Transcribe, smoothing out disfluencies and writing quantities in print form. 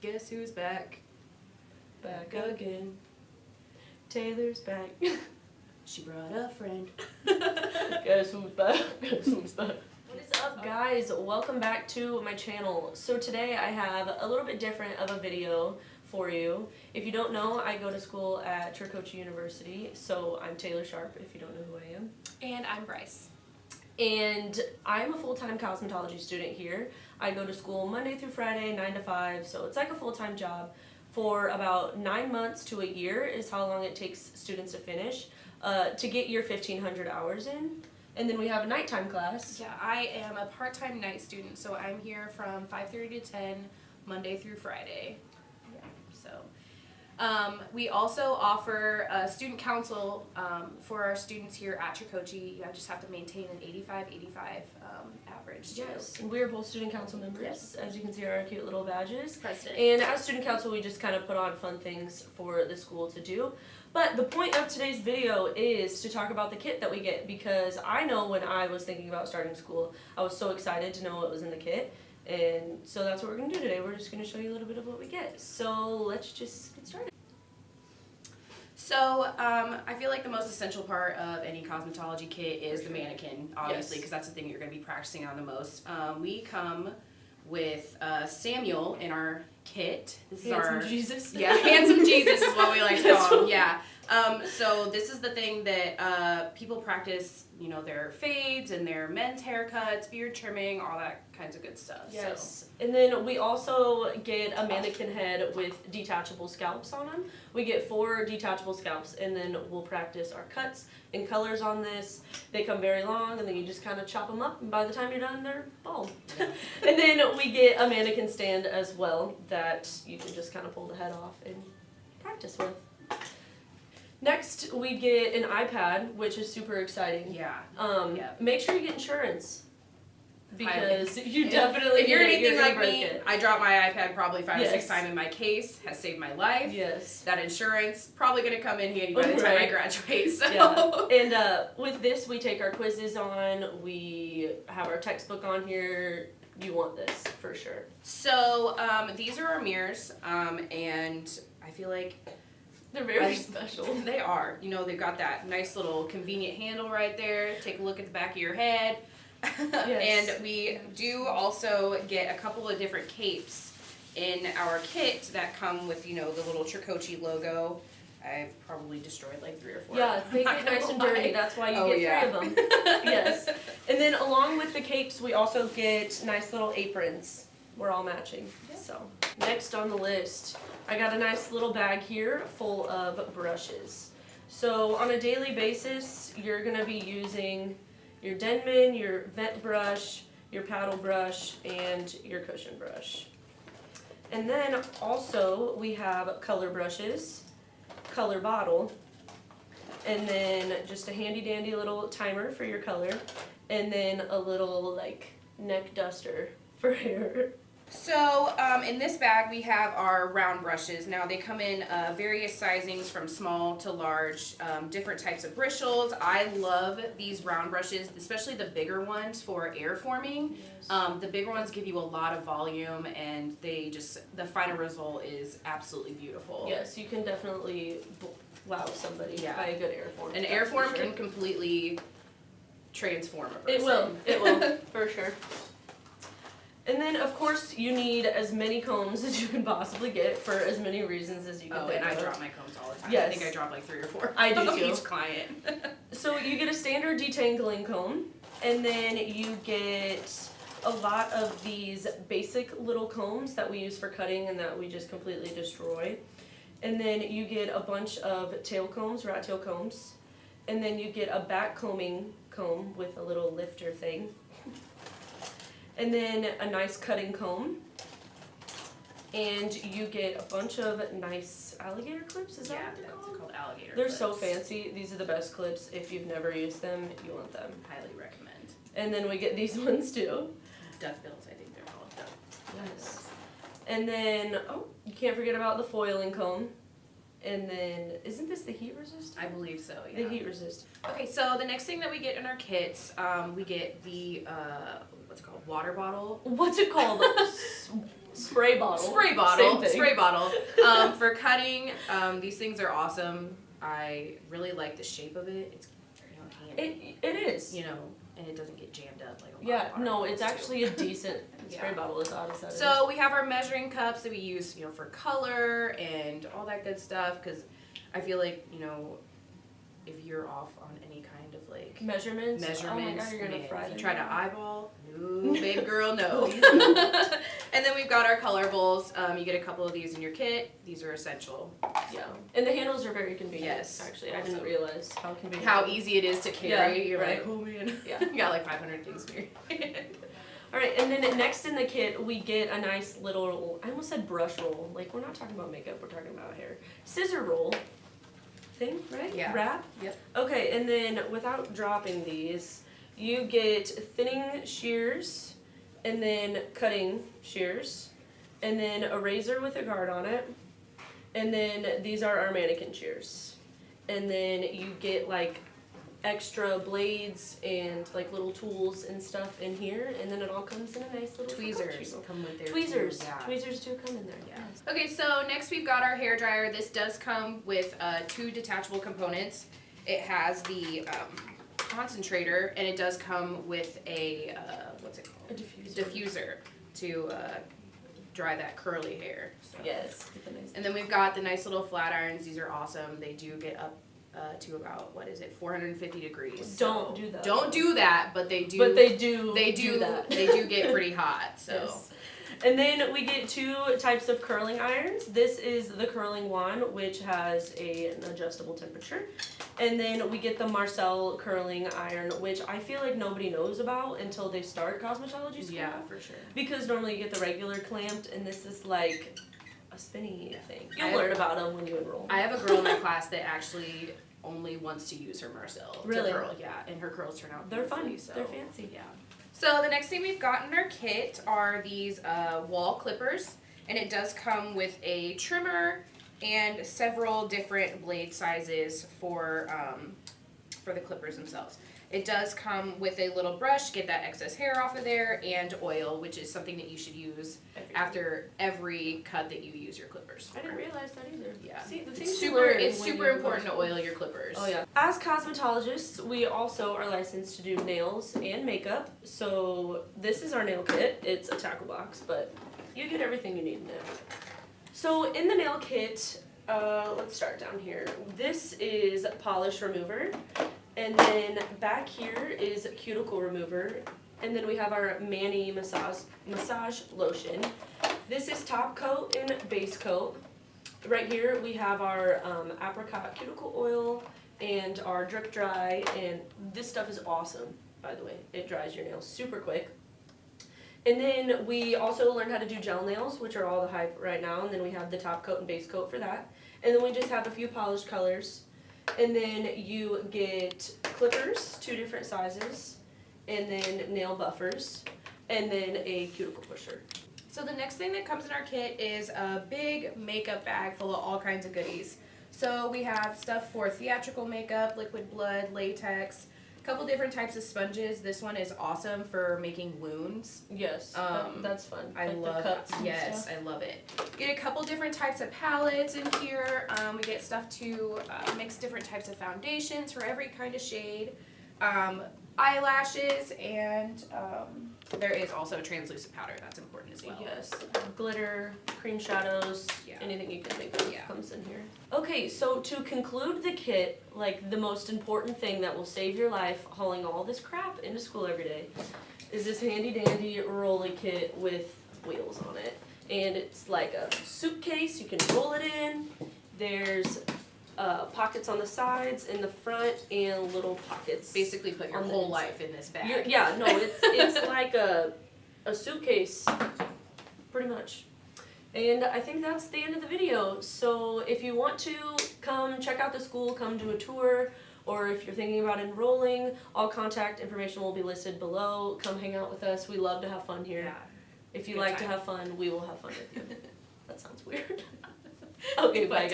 Guess who's back? Back again. Taylor's back. She brought a friend. Guess who's back? Guess who's back? What is up, guys? Welcome back to my channel. So today I have a little bit different of a video for you. If you don't know, I go to school at Tricoci University, so I'm Taylor Sharp, if you don't know who I am. And I'm Bryce. And I'm a full-time cosmetology student here. I go to school Monday through Friday, 9 to 5, so it's like a full-time job. For about 9 months to a year is how long it takes students to finish, to get your 1,500 hours in. And then we have a nighttime class. Yeah, I am a part-time night student, so I'm here from 5:30 to 10, Monday through Friday. Yeah, so. We also offer student council for our students here at Tricoci. You just have to maintain an 85 average. Yes, and we're both student council members. Yes. As you can see, our cute little badges. President. And as student council, we just kind of put on fun things for the school to do. But the point of today's video is to talk about the kit that we get, because I know when I was thinking about starting school, I was so excited to know what was in the kit. And so that's what we're going to do today. We're just going to show you a little bit of what we get. So let's just get started. So, I feel like the most essential part of any cosmetology kit is the mannequin, obviously, because that's the thing you're going to be practicing on the most. We come with Samuel in our kit. This is Handsome Jesus. Yeah, handsome Jesus is what we like to call him. Yeah. So this is the thing that people practice, you know, their fades and their men's haircuts, beard trimming, all that kinds of good stuff. Yes. So. And then we also get a mannequin head with detachable scalps on them. We get 4 detachable scalps, and then we'll practice our cuts and colors on this. They come very long, and then you just kind of chop them up, and by the time you're done, they're bald. And then we get a mannequin stand as well that you can just kind of pull the head off and practice with. Next, we get an iPad, which is super exciting. Yeah. Make sure you get insurance, because you If you're anything like me, it. I dropped my iPad probably 5 or 6 Yes. times in my case. Has saved my life. Yes. That insurance probably going to come in handy by the time I graduate. So. Yeah. And with this, we take our quizzes on. We have our textbook on here. You want this for sure. So these are our mirrors, and I feel like they're very special. They are. You know, they've got that nice little convenient handle right there. Take a look at the back of your head. Yes. And we do also get a couple of different capes in our kit that come with, you know, the little Tricoci logo. I've probably destroyed like 3 or 4. Yeah, they get nice and dirty. That's why you get 3 of them. Yes. And then along with the capes, we also get nice little aprons. We're all matching. Yeah. So next on the list, I got a nice little bag here full of brushes. So on a daily basis, you're going to be using your Denman, your vent brush, your paddle brush, and your cushion brush. And then also we have color brushes, color bottle, and then just a handy dandy little timer for your color, and then a little like neck duster for hair. So in this bag we have our round brushes. Now they come in various sizings from small to large, different types of bristles. I love these round brushes, especially the bigger ones for air forming. Yes. The bigger ones give you a lot of volume, and the final result is absolutely beautiful. Yes, you can definitely wow somebody by a good air form. An air form can completely transform a person. It will, for sure. And then, of course, you need as many combs as you can possibly get for as many reasons as you can think and I of. drop my combs all the time. Yes. I think I drop like 3 or 4. I do too. Each client. So you get a standard detangling comb, and then you get a lot of these basic little combs that we use for cutting and that we just completely destroy. And then you get a bunch of tail combs, rat tail combs, and then you get a back combing comb with a little lifter thing. And then a nice cutting comb, and you get a bunch of nice alligator clips. Is that what they're called? They're called alligator They're clips. so fancy. These are the best clips. If you've never used them, you want them. Highly recommend. And then we get these ones too. Duck bills, I think they're called. Yes. And then, you can't forget about the foiling comb. And then, isn't this the heat resist? I believe so, yeah. The heat resist. Okay, so the next thing that we get in our kits, we get the, what's it called, water bottle. What's it called? Spray bottle. Spray bottle. Same thing. Spray bottle. For cutting, these things are awesome. I really like the shape of it. It's handy. It is. And it doesn't get jammed up like a lot Yeah, of water no, bottles it's do. actually a decent spray bottle, as odd as that is. So we have our measuring cups that we use, for color and all that good stuff. Because I feel like, if you're off on any kind of like measurements. Oh my God, you're gonna man, fry if you them. try to eyeball, no, babe girl, no. And then we've got our color bowls. You get a couple of these in your kit. These are essential. Yeah, and the handles are very convenient. Yes, actually, I didn't realize how convenient. How easy it is to carry. Yeah, You're right. like, oh man, Yeah. you got like 500 things in your hand. All right, and then next in the kit, we get a nice little, I almost said brush roll. Like, we're not talking about makeup, we're talking about hair. Scissor roll thing, right? Yeah. Wrap? Yep. Okay, and then without dropping these, you get thinning shears, and then cutting shears, and then a razor with a guard on it, and then these are our mannequin shears. And then you get like extra blades and like little tools and stuff in here, and then it all comes in a nice little Tweezers come with there Tweezers. too. Yeah. Tweezers do come in there. Yeah. Okay, so next we've got our hair dryer. This does come with 2 detachable components. It has the concentrator, and it does come with a what's it called? A diffuser. Diffuser to dry that curly hair. So. Yes. With the nice And then we've got the nice little flat irons. These are awesome. They do get up to about 450 degrees. Don't do that. Don't do that, but they do. But they do. They do. that. They do get pretty hot. So. Yes. And then we get 2 types of curling irons. This is the curling one, which has an adjustable temperature. And then we get the Marcel curling iron, which I feel like nobody knows about until they start cosmetology school. Yeah, for sure. Because normally you get the regular clamped, and this is like a spinny thing. I You'll learn about them when you enroll. I have a girl in my class that actually only wants to use her Marcel Really? to curl. Yeah, and her curls turn out They're fun. beautifully, so. They're fancy. Yeah. So the next thing we've got in our kit are these wall clippers, and it does come with a trimmer and several different blade sizes for the clippers themselves. It does come with a little brush to get that excess hair off of there, and oil, which is something that you should use after every cut that you use your clippers. I didn't realize that either. Yeah. See, the It's things you super, learn it's when super you important to go oil your clippers. Oh yeah. As cosmetologists, we also are licensed to do nails and makeup. So this is our nail kit. It's a tackle box, but you get everything you need in it. So in the nail kit, let's start down here. This is polish remover, and then back here is cuticle remover, and then we have our Mani massage lotion. This is top coat and base coat. Right here we have our apricot cuticle oil and our drip dry, and this stuff is awesome, by the way. It dries your nails super quick. And then we also learned how to do gel nails, which are all the hype right now, and then we have the top coat and base coat for that. And then we just have a few polished colors. And then you get clippers, 2 different sizes, and then nail buffers, and then a cuticle pusher. So the next thing that comes in our kit is a big makeup bag full of all kinds of goodies. So we have stuff for theatrical makeup, liquid blood, latex, a couple different types of sponges. This one is awesome for making wounds. Yes, that's fun. I Like the love cuts and yes, stuff. I love it. Get a couple different types of palettes in here. We get stuff to mix different types of foundations for every kind of shade. Eyelashes, and there is also a translucent powder that's important as well. Yes, glitter, cream shadows, Yeah. anything you can think of Yeah. comes in here. Okay, so to conclude the kit, like the most important thing that will save your life hauling all this crap into school every day is this handy dandy rolly kit with wheels on it. And it's like a suitcase, you can roll it in. There's pockets on the sides, in the front, and little pockets. Basically put your on the whole inside. life in this bag. Yeah, no, it's like a suitcase, pretty much. And I think that's the end of the video. So if you want to come check out the school, come do a tour, or if you're thinking about enrolling, all contact information will be listed below. Come hang out with us. We love to have fun here. Yeah. If you Good like time. to have fun, we will have fun with you. That sounds weird. Okay, bye guys.